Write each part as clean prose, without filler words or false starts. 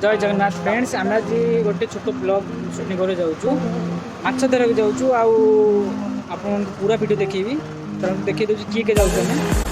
जय जगन्नाथ फ्रेंड्स आम आज गोटे छोट ब्लॉग शूटिंग कर जाऊँ माछ धरक जाऊँ आपन पूरा वीडियो देखी देखिए दूसरी किए के जाऊँ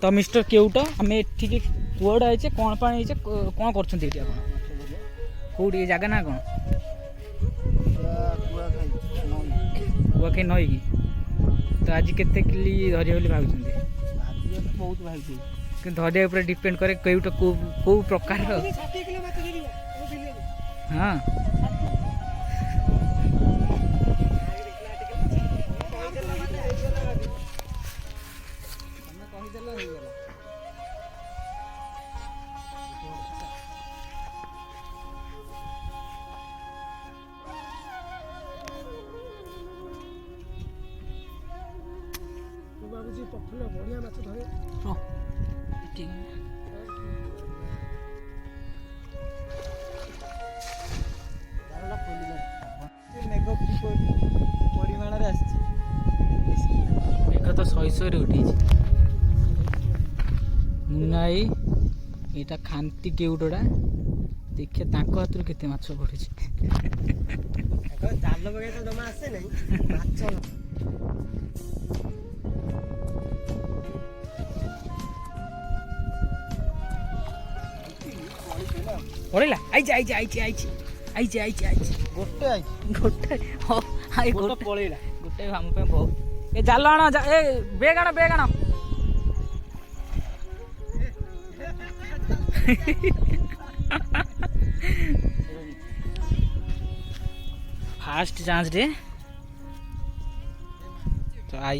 तो मिस्टर केउटा आम एठिक कुआड़ा आइचे कौन पानी आइचे कौन करछन्ती एठी आपण कोडी जागा ना कौन कुआ के नई की तो आज केते किली धरिया बोली भाबुछन्ती आज बहुत भाबुछी कि धरिया ऊपर डिपेंड करे केउटा को प्रकार हां बढ़िया माछ धरे मेघ परिमाण तो 100 उठी मुन्नाई यहाँ खाती केउटड़ा देखिए हाथ केते माछ पड़े जाल पकड़ तो जमा आसे नहीं पड़ेगा आइचे आइचे आइचे आइचे आइचे आइचे आइचे गोटे गोटे हाँ हाई गोटे पड़ेगा गोटे हम पे बहुत ए जाल आण ए बेग आण फास्ट चांस रे तो आई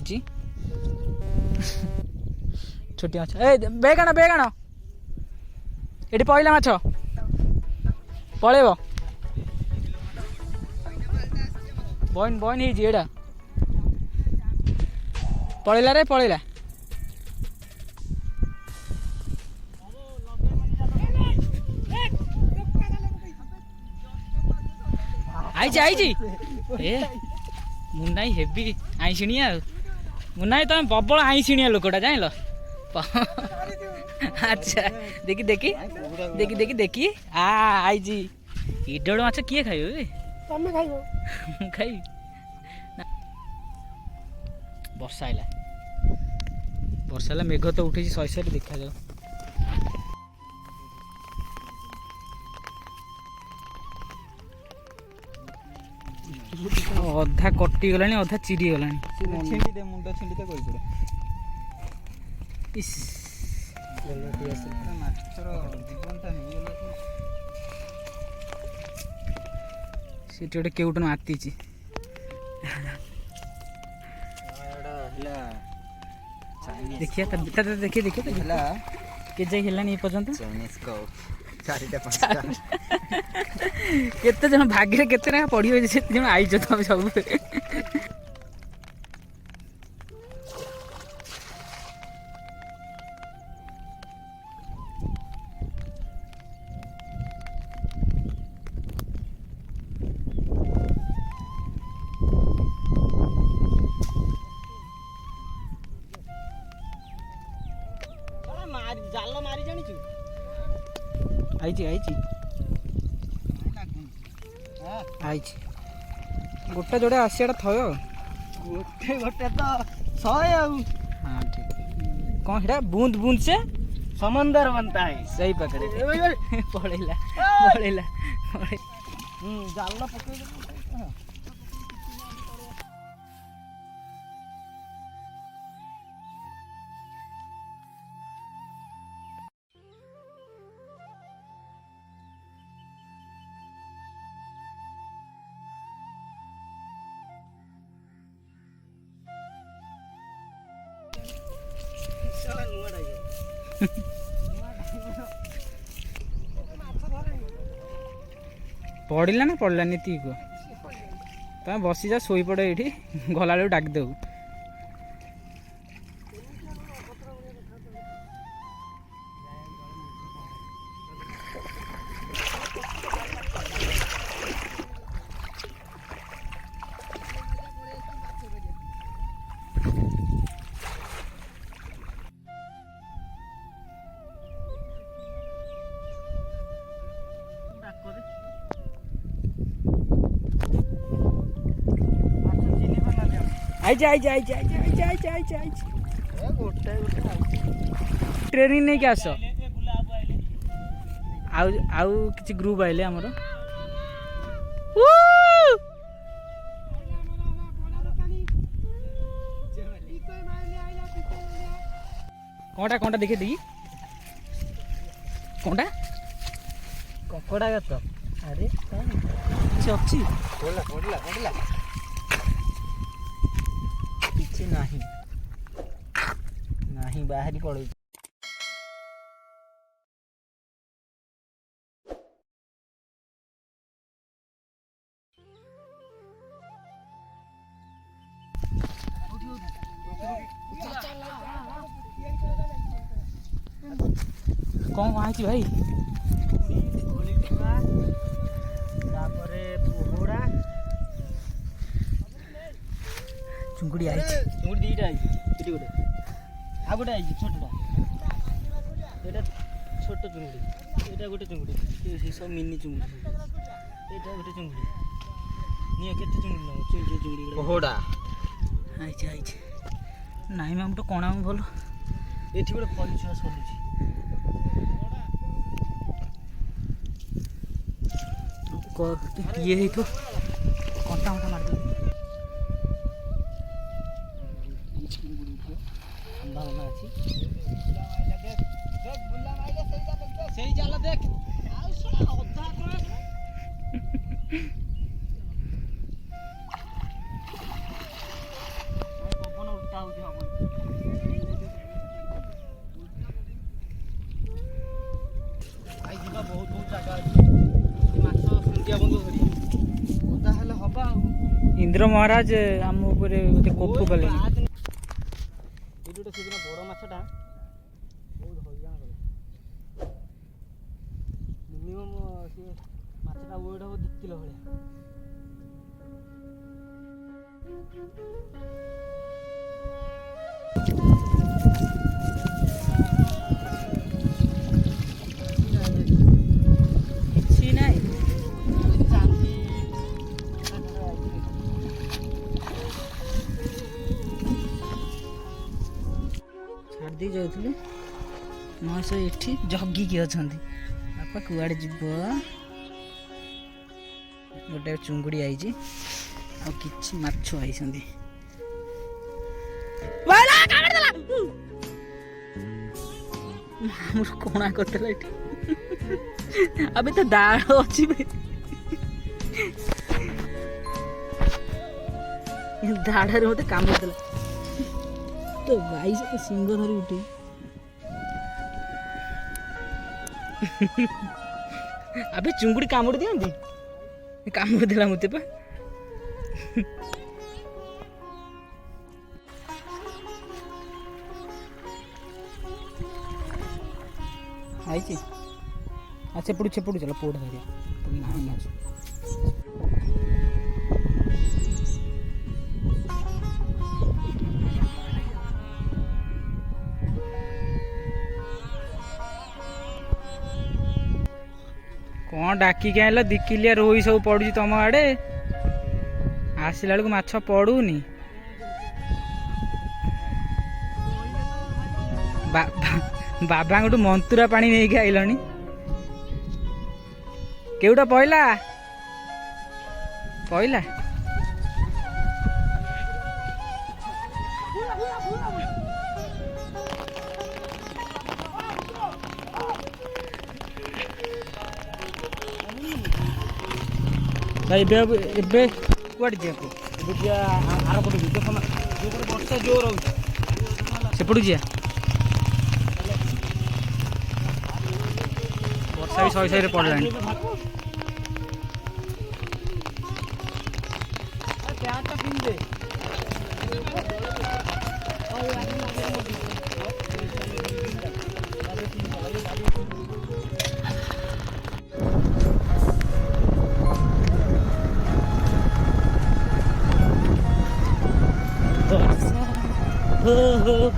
छोटी माछ ए बेग आण एटी पहला माछ पलैब बन बन एटा पलैला रे पलैला आइछि आइछि ए मुन्नाई हेबी आइसिणिया मुन्नाई तुम प्रबल आइसिणिया लोकटा जान अच्छा देखी देखी देखी देखी देखी आइजी इडड़ माछ किए खाइबे तमे खाइबो खाइ वर्षा आइला मेघ तो उठी 100 देखा जाओ अधा कटि गलानी अधा चिरी गलानी छिंडी दे मुंड छिंडी दे कोइ पड़े इस से गोटे केउटन माती देखिए देखिए देखिए के जाई हेलानी पर्यंत केते जन भाग्य केते ना पड़ी से जन आइज तुम सब जाल मारी जानिछु आइछि आइछि आइछि गोटे जोड़े आसियाटा थयो गोटे गोटे तो 100 आउ हां ठीक कौन हेडा बूंद बूंद से समंदर बनता है सही पकड़े पड़ेला पड़ेला जाल पकड़ पड़िला ना पड़लानी ती को तुम बसी जा शोई पड़ ये गला बेलू डाक देव ट्रेनिंग नहीं क्या आस आउ किसी ग्रुप आइले हमर कौटा कौटा देखे देखी कौटा ककड़ा गात अरे किसी अच्छी पड़ला पड़ला पड़ला किसी नहीं नहीं बाहरी पड़े कौन आई भाई चुंगुड़ी आई चुंगुड़ी दीटा आई एटी गोटे आ गोटे आई छोटटा एटा छोट चुंगुड़ी एटा गोटे चुंगुड़ी ये सब मिनी चुंगुड़ी एटा गोटे चुंगुड़ी निया केते चुंगुड़ी न चुंगुड़ी ओहोडा आई नाई माम तो कोणा भल एठी गोटे फल छुआ सलुची ये है तो कंटा कंटा मार दे संभावना अछि देख बुल्ला माइले सही जाला देख आ सुना अधा करे पवन उल्टा होती हबन आई जिबा बहुत बहुत जगह अछि माछ संख्या बंद करी ओदा हले हबा इंद्र महाराज आम ऊपर गोटे कोपु कले एटुटा सेदिन बड़ माछटा बहुत हइराण कले मिनिमम से माछटा वेट हो 2 किलो भलिया किछि नाही चांदी छाड़ी जाऊँ मौस एठी जगिकी अच्छा बापा कुआड़े जीव गोटे चुंगुड़ी आई आ कि माछ आई कोणा करदेला अभी तो दाड़ अच्छी दाड़े मत काम करदेला तो भाई से सिंह धरी उठे अबे चुंगुड़ी कामुड़ दियंती कामुड़ देला मते पा आई छी अच्छा पड़ू चलो पोड़ धरिया नहीं माछ कौन डाकी के आइल दिखिलिया रोई सब पड़ुची तुम आड़े आसला बेलू माछ पड़ूनी बाबा मंतुरा पानी नहीं आइलनी केउटा पहला पहला भाई एबे कुआड़ जे को बुझिया आर पटु देखो ना जो पर वर्षा जोर हो से पडु जिया वर्षा भी सही रे पड़लानी प्याटा पिन दे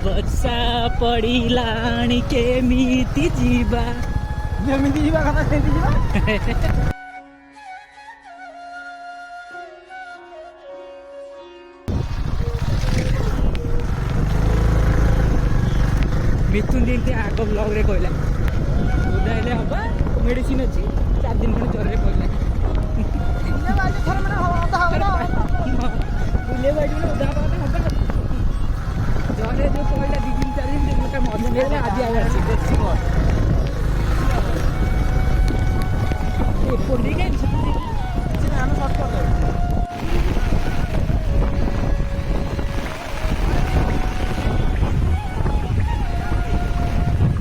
वर्षा पड़िलाणी केमिति जीवा जेमिति जीवा कथा सेति जीवा मिथुन दिन आग ब्लॉग रे कहला ओदा हेले हबा मेडिसिन अछि 4 दिन खन जरे कहला इने बाजे थर मने होता होता बुले बाजे मने ओदा बाटे हबा जरे जो कहला 2 दिन 4 दिन मोटा मजा नेला आज आया अछि देखि को ए पोडी के से हम शॉट कर दे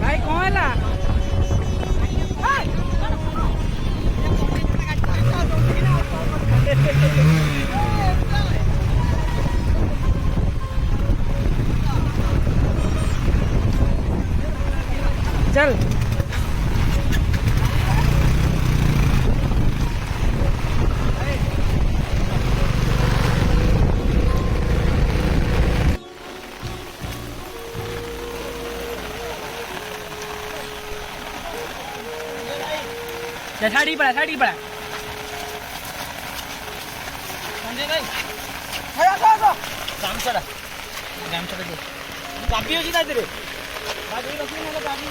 भाई कौन है चल छाड़ी पड़ा संजय भाई गामछाड़ा दे चाबी अच्छी ता देरे गाड़ी रखी ना गाड़ी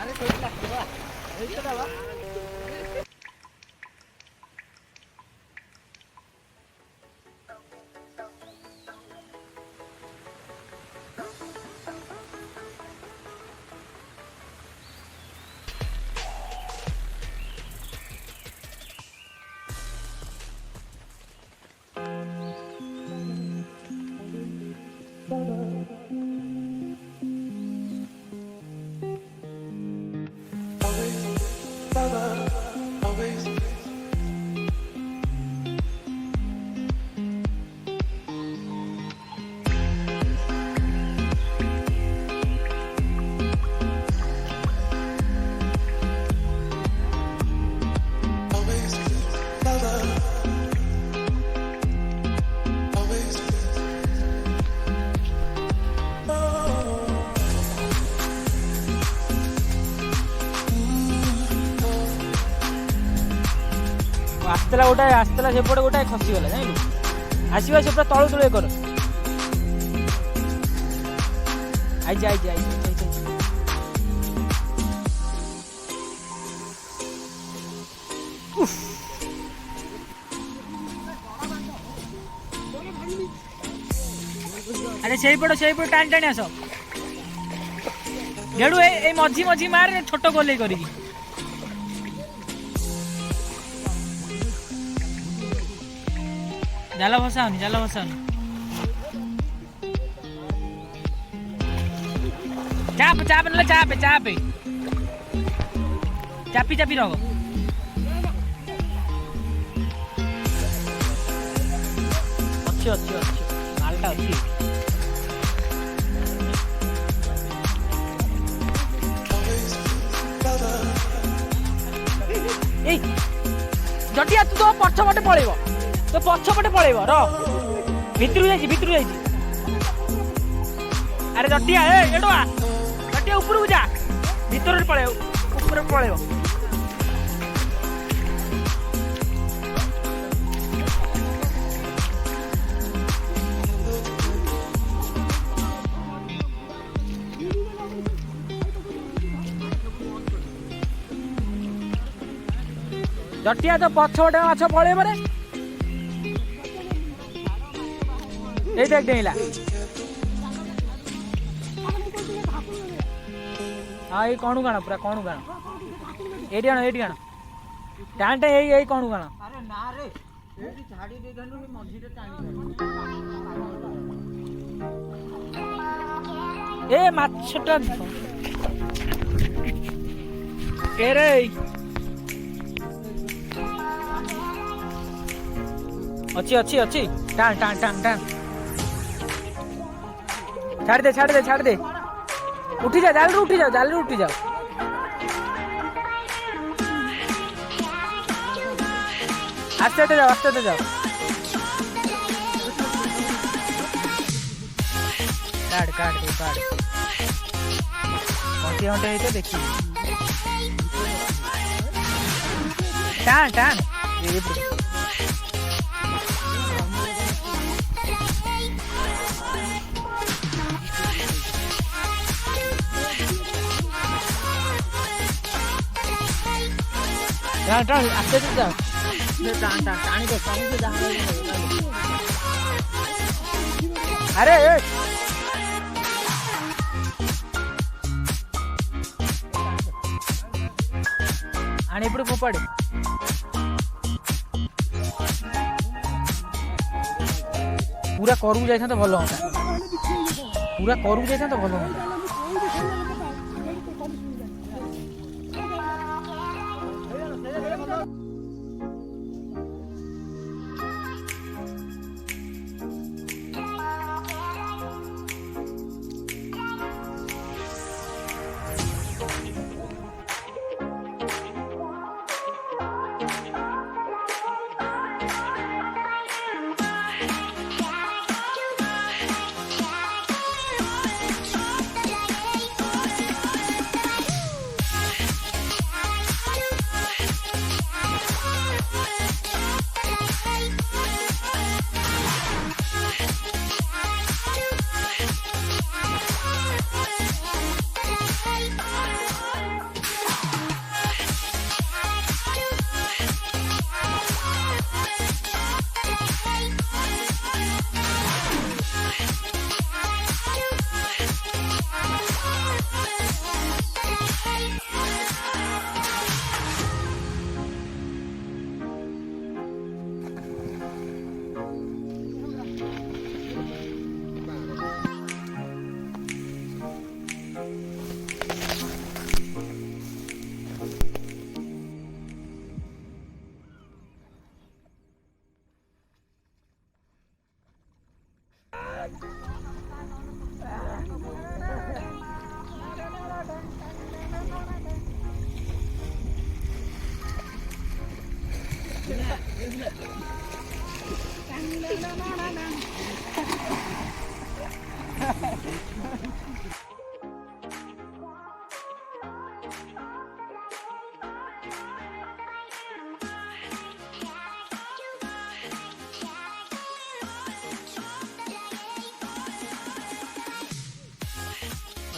अरे कोई ना आसला सेपटे गोटाए खसीगला जान आसवा से पूरा तलु तलु कर आई अरे से पट टाणी टाणी आस गेडू ए मझी मझी मार छोट गोल कर जाला भसाउनी चाप ना चापे चापी रहो अच्छी मालटा अच्छी जटिया तू तो पछपटे पड़ेब तो पछपटे पड़ेब भितर अरे जटिया एडुआ जटिया ऊपर जा भितर पड़ेब जटिया तो पछपटे माछ पड़े रे ये देख डेला हाँ ये कौन गाना पूरा कौन गाना एडी गाना टाण यही कौन गाना अरे ना रे एडी झाड़ी दे दनु मझी रे टाणी ए माछटा के रे अच्छी टाण छाड़ दे उठी जा जाल उठी जाओ जाल उठी जाओ आस्ते जाओ जाओ काट काट दे काट घंटे घंटे तो देखिए टाण टाण टाण टाण आस्ते जाओ टाण टाण टाणी दे अरे आणि इपड़े फोपाड़े पूरा करू जाए तो भल होता पूरा करू जाए तो भल होता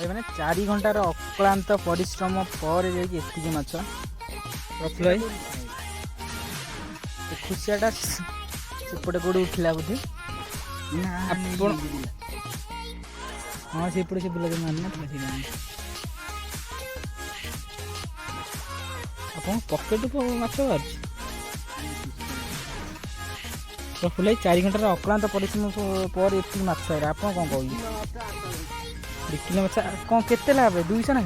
मैंने 4 घंटार अक्लांत परिश्रम पर जाकि माछ रखल खुशियाटा सेपटे गोड़ उठला बोधे हाँ सेपटे से बुला मारना आप पकेट को माछ बाहर 4 घंटार अक्लांत परिश्रम पर ये माछ आप कौन कह 2 किलो माछ कौन केते लाभ 200 ना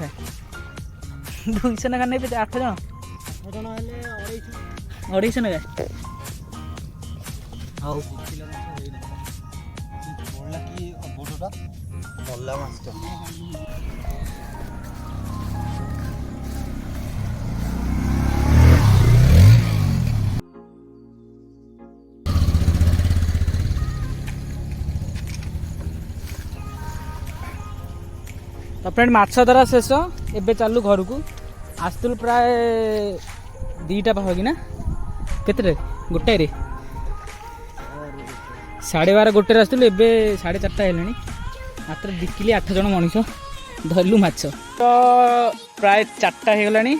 200 ना नहीं 8 जन 250 ना हाउ किलो बोलला कि बोडोटा बोलला माछटा तो फ्रेंड माछ धरा शेष एबे चालू घर को आसतुल प्राय 2टा पाखी ना केते गोटे 12:30 गोटे आसतुल एबे 4:30 है मात्र 2 किलो 8 जन मनीष धरलु माछ तो प्राय 4टा हो गलानी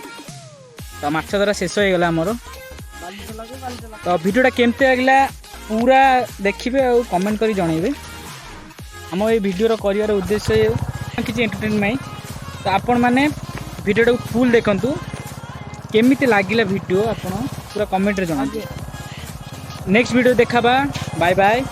तो माछ धरा शेष हो गला आमर तो वीडियोटा केमती लगला पूरा देखिए और कमेंट करी जनइबे आम ये वीडियो कर उद्देश्य किसी एंटरटेनमेंट तो आपण मैंने वीडियो फुल देखंतु केमिति लागिला वीडियो आपण पूरा कमेंट रे जणाबे नेक्स्ट वीडियो देखाबा बाय बाय।